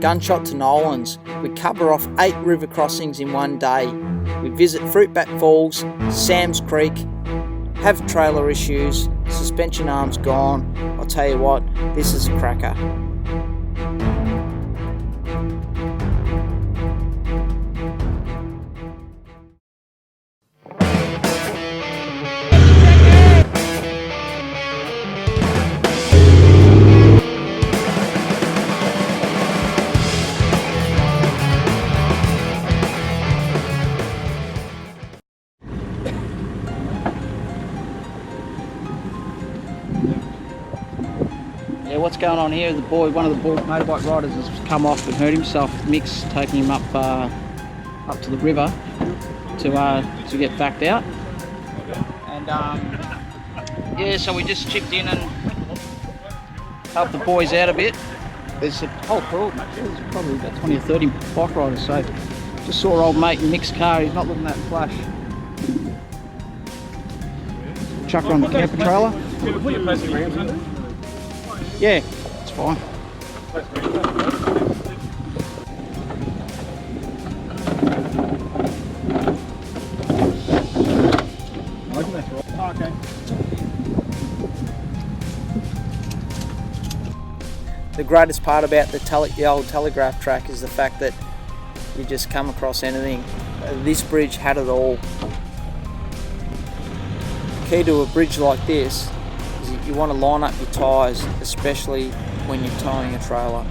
Gunshot to Nolans. We cover off 8 river crossings in one day. We visit Fruitbat Falls, Sam's Creek, have trailer issues, suspension arms gone. I'll tell you what, this is a cracker. Yeah, what's going on here? One of the motorbike riders has come off and hurt himself. Mick's taking him up to the river to get backed out. And yeah, so we just chipped in and helped the boys out a bit. There's a whole crew, there's probably about 20 or 30 bike riders. So just saw old mate in Mick's car. He's not looking that flash. Chuck her on the camper trailer. Put your plastic rams under. Yeah, it's fine. Oh, okay. The greatest part about the old telegraph track is the fact that you just come across anything. This bridge had it all. Key to a bridge like this is you want to line up your tyres, especially when you're towing a trailer.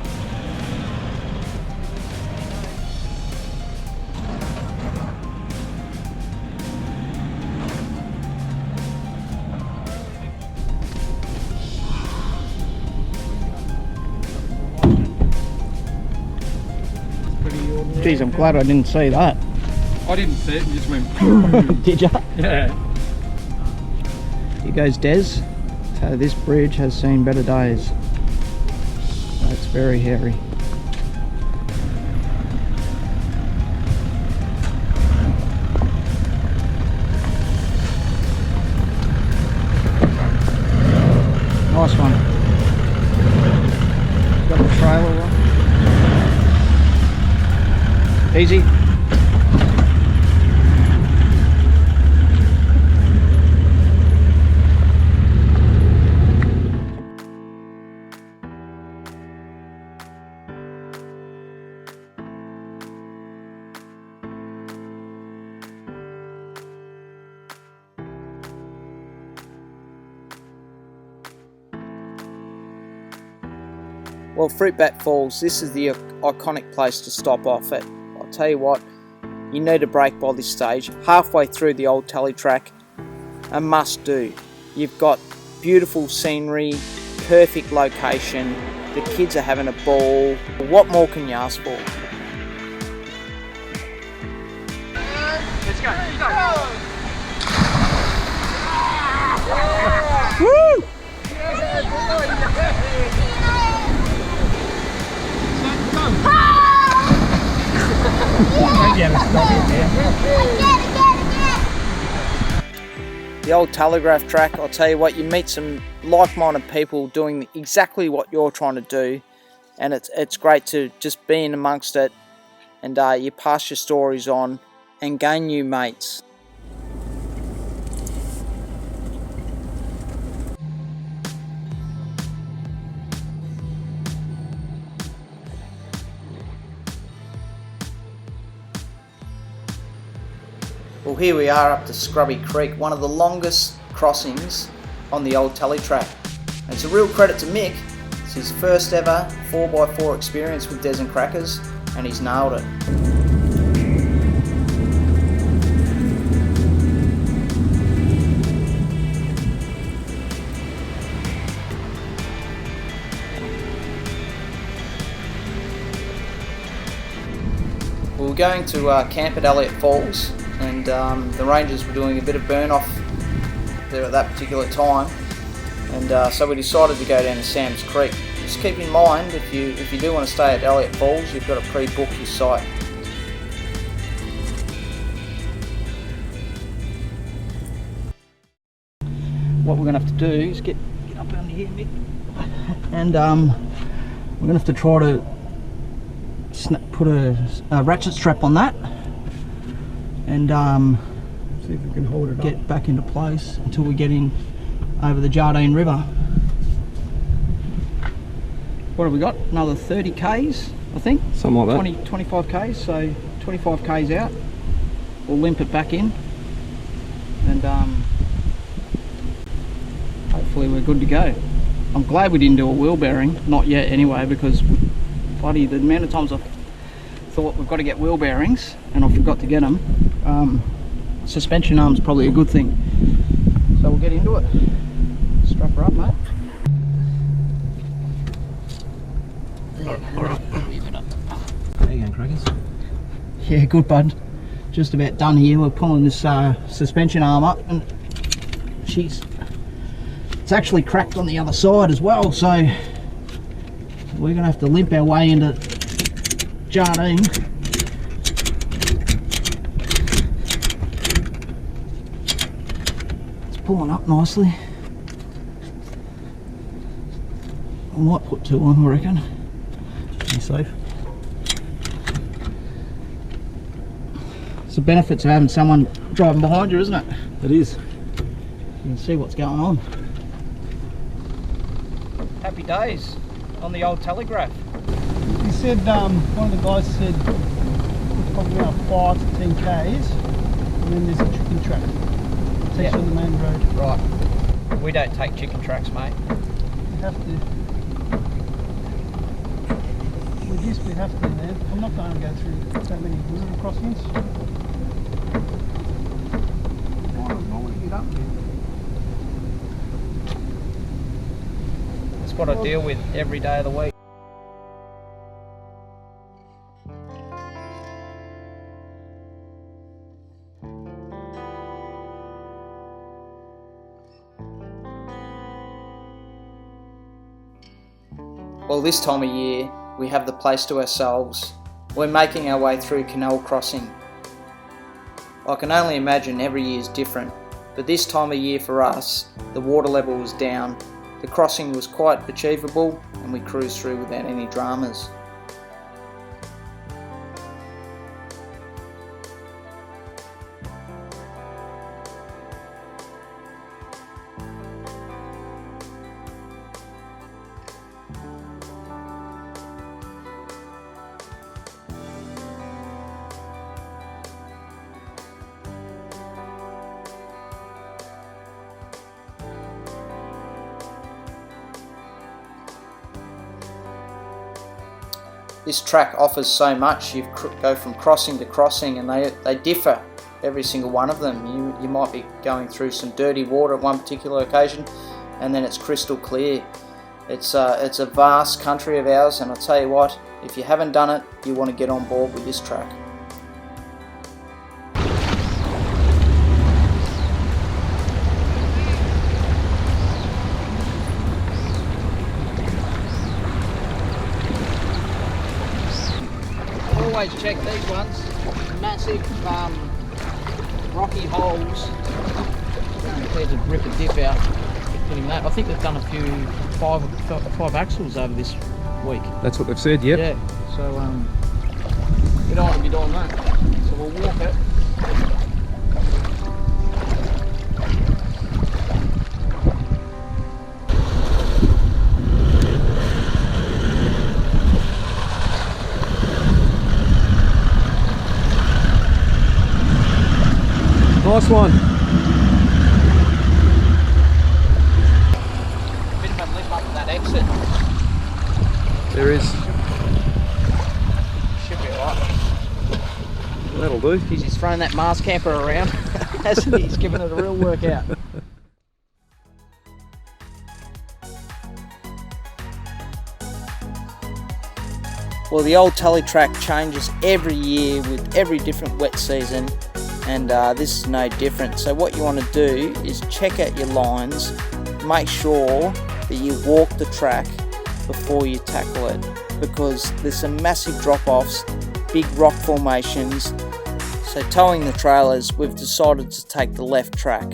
Geez, I'm glad I didn't see that. I didn't see it, it just went. Did ya? Yeah. Here goes Des. So this bridge has seen better days. It's very hairy. Nice one. Got the trailer one. Easy. Well, Fruitbat Falls, this is the iconic place to stop off at. I'll tell you what, you need a break by this stage. Halfway through the old Tully track, a must do. You've got beautiful scenery, perfect location, the kids are having a ball. What more can you ask for? Let's go, let's go. Woo! The old telegraph track, I'll tell you what, you meet some like-minded people doing exactly what you're trying to do, and it's great to just be in amongst it, and you pass your stories on and gain new mates. Well, here we are up to Scrubby Creek, one of the longest crossings on the old Tully track. And it's a real credit to Mick. It's his first ever 4x4 experience with Des and Crackers, and he's nailed it. We were going to camp at Elliott Falls, and the rangers were doing a bit of burn off there at that particular time, and so we decided to go down to Sam's Creek. Just keep in mind, if you do want to stay at Elliott Falls, you've got to pre-book your site. What we're going to have to do is get up under here, Mick, and we're going to have to try to put a ratchet strap on that and See if we can hold it get back into place until we get in over the Jardine River. What have we got? Another 30 k's, I think. Something like that. 25 k's, so 25 k's out. We'll limp it back in, and hopefully we're good to go. I'm glad we didn't do a wheel bearing, not yet anyway, because bloody the amount of times I thought we've got to get wheel bearings and I forgot to get them. Suspension arm's probably a good thing, so we'll get into it. Strap her up, mate. Alright. How you going, Crackers? Yeah, good bud. Just about done here. We're pulling this suspension arm up, and it's actually cracked on the other side as well, so we're gonna have to limp our way into Jardine. It's pulling up nicely. I might put 2 on, I reckon. Be safe. It's the benefits of having someone driving behind you, isn't it? It is. You can see what's going on. Happy days on the old telegraph. He said, one of the guys said probably about 5 to 10 k's, and then there's a chicken track. It takes you on the main road. Right. We don't take chicken tracks, mate. You have to. With this we have to, man. I'm not going to go through that many little crossings. I want to get up there. That's what I deal with every day of the week. Well, this time of year, we have the place to ourselves. We're making our way through Canal Crossing. I can only imagine every year is different, but this time of year for us, the water level was down. The crossing was quite achievable and we cruised through without any dramas. This track offers so much. You go from crossing to crossing and they differ, every single one of them. You might be going through some dirty water at one particular occasion and then it's crystal clear. It's a vast country of ours, and I'll tell you what, if you haven't done it, you want to get on board with this track. Always check these ones, massive rocky holes. There's a rip a dip out. Putting that. I think they've done a few five axles over this week. That's what they've said, yep. Yeah, so we don't want to be doing that. So we'll walk it. Nice one. Bit of a lip up that exit. There is. Should be alright. That'll do. He's throwing that Mars camper around, hasn't he? He's giving it a real workout. Well, the old Tully track changes every year with every different wet season, and this is no different. So what you want to do is check out your lines, make sure that you walk the track before you tackle it, because there's some massive drop-offs, big rock formations. So towing the trailers, we've decided to take the left track.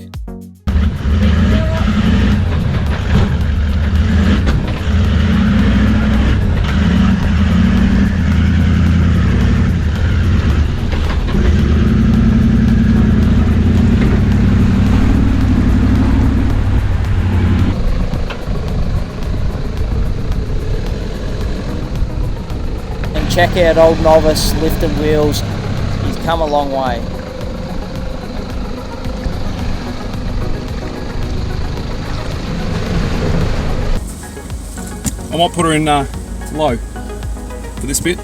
check out old novice lifting wheels. He's come a long way. I might put her in low for this bit.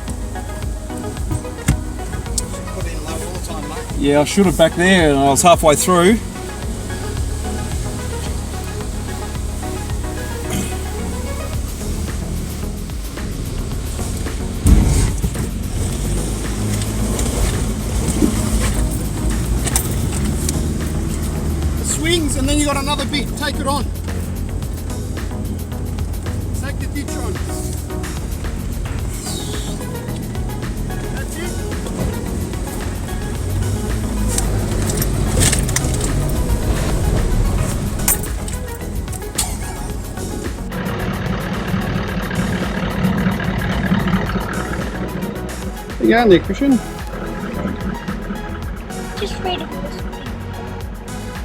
Put it in low all the time, mate. Yeah, I should have back there and I was halfway through. Swings and then you got another bit. Take it on. Take the ditch on. That's it. You going there, Christian? Just reading this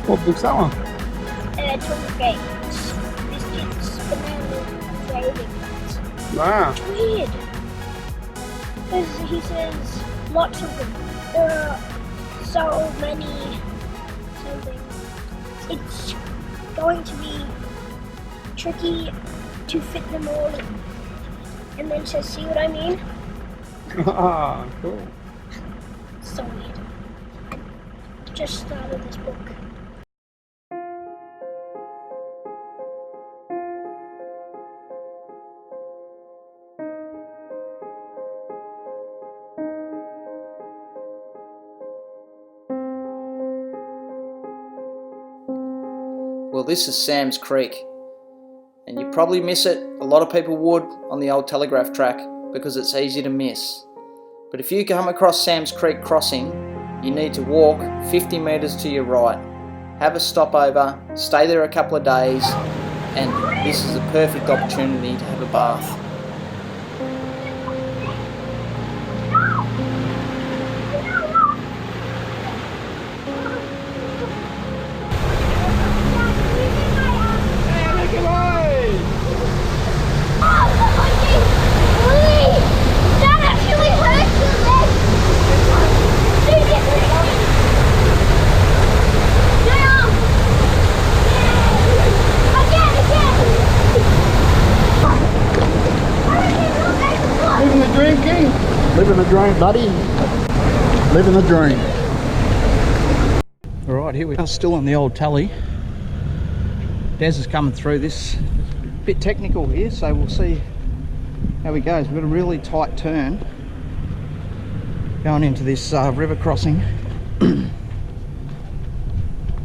What book's that one? Tully Gates. Biscuits, banana, savings. Wow. It's weird. Because he says lots of them. There are so many something. It's going to be tricky to fit them all in. And then says, see what I mean? Ah, cool. So weird. Just started this book. Well, this is Sam's Creek, and you probably miss it. A lot of people would on the old telegraph track because it's easy to miss. But if you come across Sam's Creek crossing, you need to walk 50 metres to your right, have a stopover, stay there a couple of days, and this is a perfect opportunity to have a bath. Living the dream, buddy. Living the dream. Alright, here we are, still on the old Tully. Des is coming through this. Bit technical here, so we'll see how he goes. We've got a really tight turn going into this river crossing.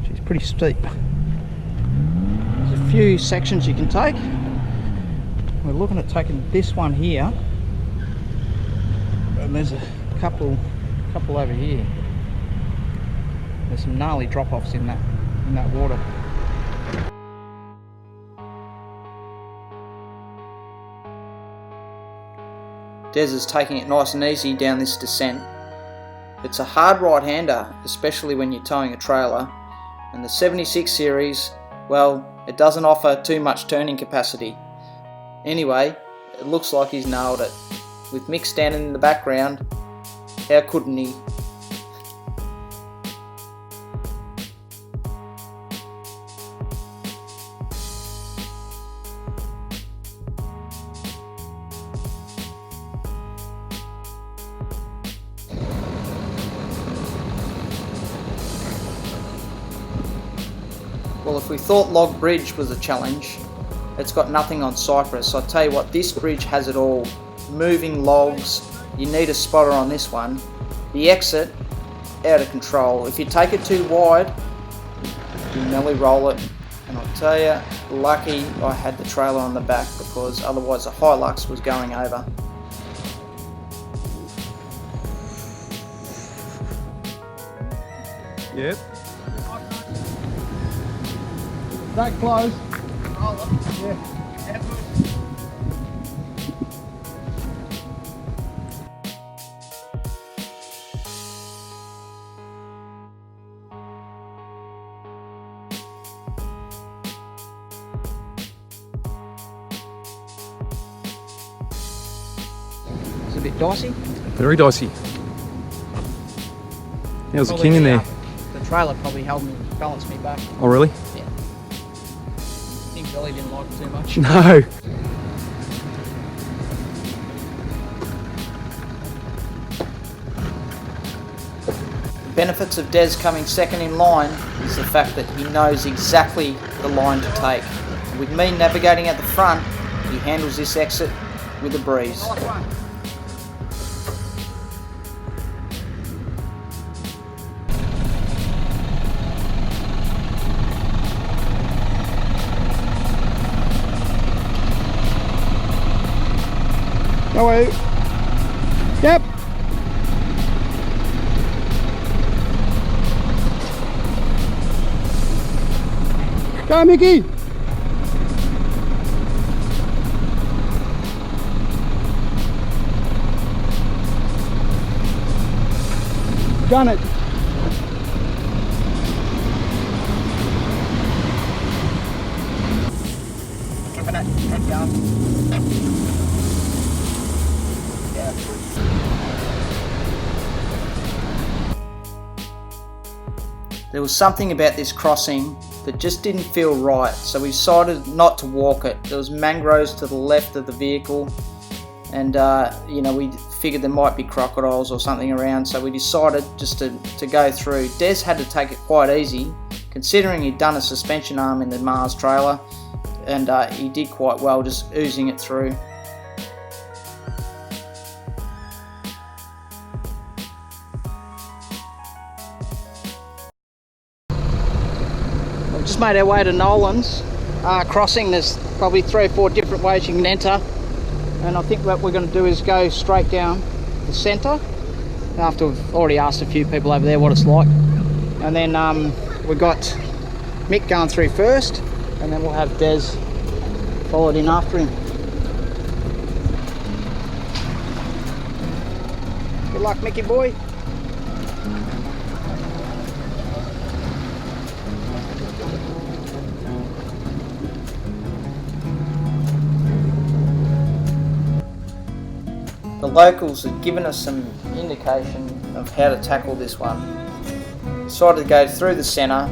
She's pretty steep. There's a few sections you can take. We're looking at taking this one here. And there's a couple over here. There's some gnarly drop-offs in that water. Des is taking it nice and easy down this descent. It's a hard right-hander, especially when you're towing a trailer, and the 76 series, well, it doesn't offer too much turning capacity. Anyway, it looks like he's nailed it. With Mick standing in the background, how couldn't he? Well, if we thought Log Bridge was a challenge, it's got nothing on Cypress. I tell you what, this bridge has it all. Moving logs, you need a spotter on this one. The exit, out of control. If you take it too wide, you nearly roll it. And I'll tell you, lucky I had the trailer on the back because otherwise the Hilux was going over. Yep. That close. Yeah. a bit dicey. Very dicey. There's a Probably king in there. The trailer probably balanced me back. Oh, really? Yeah. I think Billy didn't like it too much. No. The benefits of Des coming second in line is the fact that he knows exactly the line to take. With me navigating at the front, he handles this exit with a breeze. No way. Yep. Go, Mickey. Done it. There was something about this crossing that just didn't feel right, so we decided not to walk it. There was mangroves to the left of the vehicle, and you know, we figured there might be crocodiles or something around, so we decided just to go through. Des had to take it quite easy, considering he'd done a suspension arm in the Mars trailer, and he did quite well just oozing it through. We've just made our way to Nolans Crossing. There's probably 3 or 4 different ways you can enter, and I think what we're going to do is go straight down the centre after we've already asked a few people over there what it's like, and then we've got Mick going through first, and then we'll have Des followed in after him. Good luck, Mickey boy. The locals had given us some indication of how to tackle this one. Decided to go through the centre,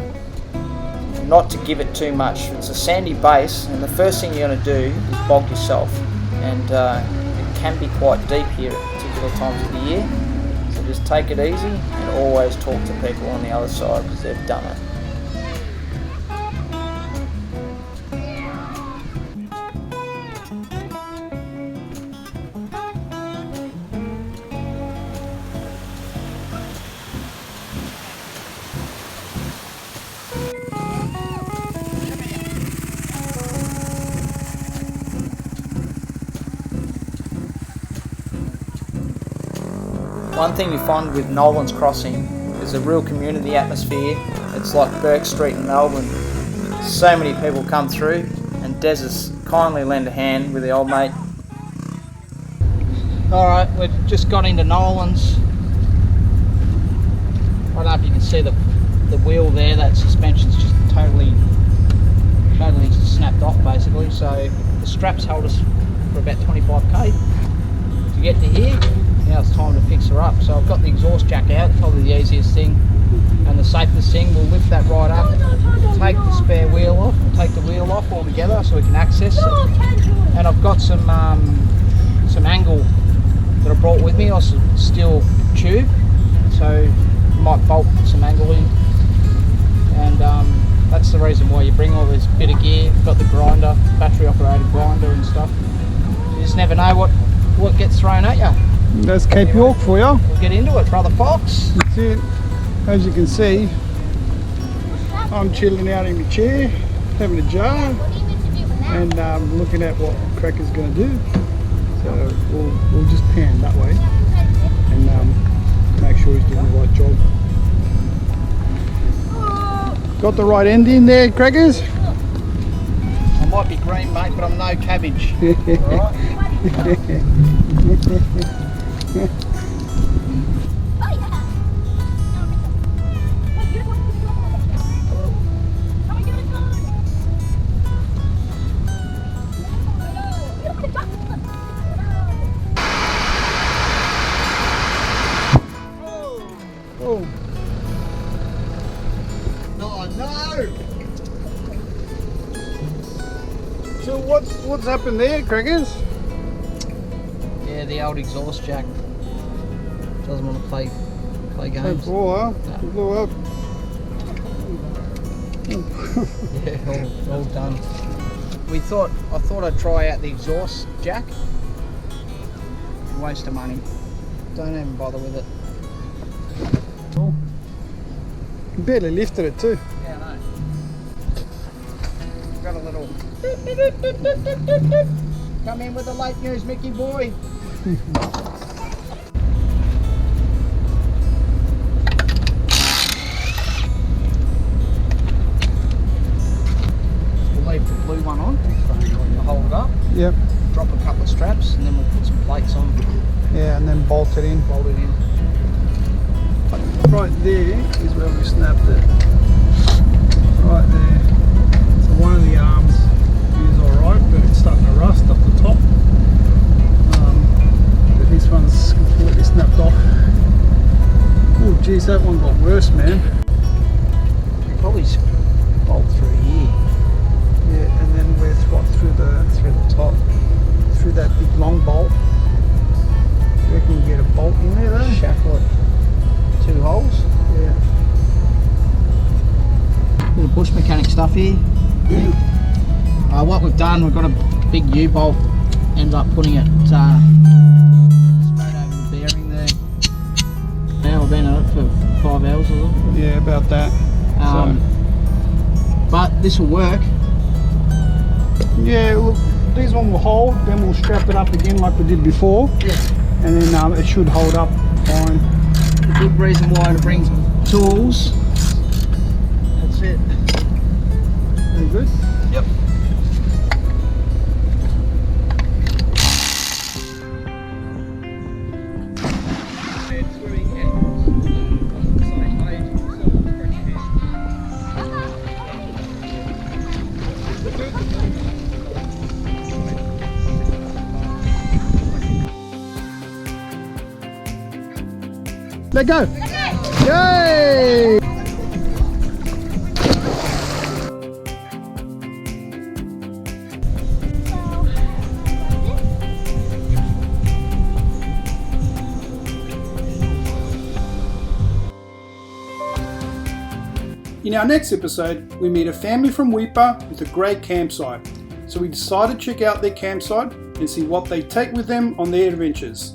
not to give it too much. It's a sandy base, and the first thing you're going to do is bog yourself, and it can be quite deep here at particular times of the year, so just take it easy and always talk to people on the other side because they've done it. One thing you find with Nolans Crossing is a real community atmosphere. It's like Burke Street in Melbourne. So many people come through, and Des has kindly lent a hand with the old mate. Alright, we've just got into Nolans. I don't know if you can see the wheel there, that suspension's just totally snapped off basically, so the straps held us for about 25k to get to here. Now it's time to fix her up. So I've got the exhaust jack out, probably the easiest thing and the safest thing. We'll lift that right up, take the spare wheel off, take the wheel off altogether so we can access it. And I've got some angle that I brought with me, or some steel tube, so you might bolt some angle in, and that's the reason why you bring all this bit of gear. You've got the grinder, battery operated grinder and stuff. You just never know what gets thrown at you. That's Cape York for you. We'll get into it, Brother Fox. That's it. As you can see, I'm chilling out in my chair, having a jar, and looking at what Cracker's going to do. So we'll just pan that way and make sure he's doing the right job. Got the right end in there, Crackers? I might be green, mate, but I'm no cabbage. Alright? What's happened there, Crackers? Yeah, the old exhaust jack doesn't want to play It games. blew up. No. It blew up. Yeah, all done. I thought I'd try out the exhaust jack. Waste of money. Don't even bother with it. Oh. You barely lifted it too. Yeah, I know. Got a little. Come in with the late news, Mickey boy. We'll leave the blue one on. We'll hold it up. Yep. Drop a couple of straps, and then we'll put some plates on. Yeah, and then bolt it in. Bolt it in. Right there is where we snapped it. Right there. So one of the arms is alright, but it's starting to rust up the top. But this one's completely snapped off. Oh geez, that one got worse, man. You probably bolt through here. Yeah, and then we're through the top, through that big long bolt. You reckon you get a bolt in there though? Shackle it. 2 holes. Yeah. Bit of bush mechanic stuff here. What we've done, we've got a big U-bolt. Ended up putting it straight over the bearing there. Now we've been at it for 5 hours or so. Yeah, about that. But this will work. Yeah, look, this one will hold, then we'll strap it up again like we did before. Yeah. And then it should hold up fine. The good reason why to bring tools. That's it. Very good. Yep. Let go. Yay! In our next episode, we meet a family from Weipa with a great campsite. So we decided to check out their campsite and see what they take with them on their adventures.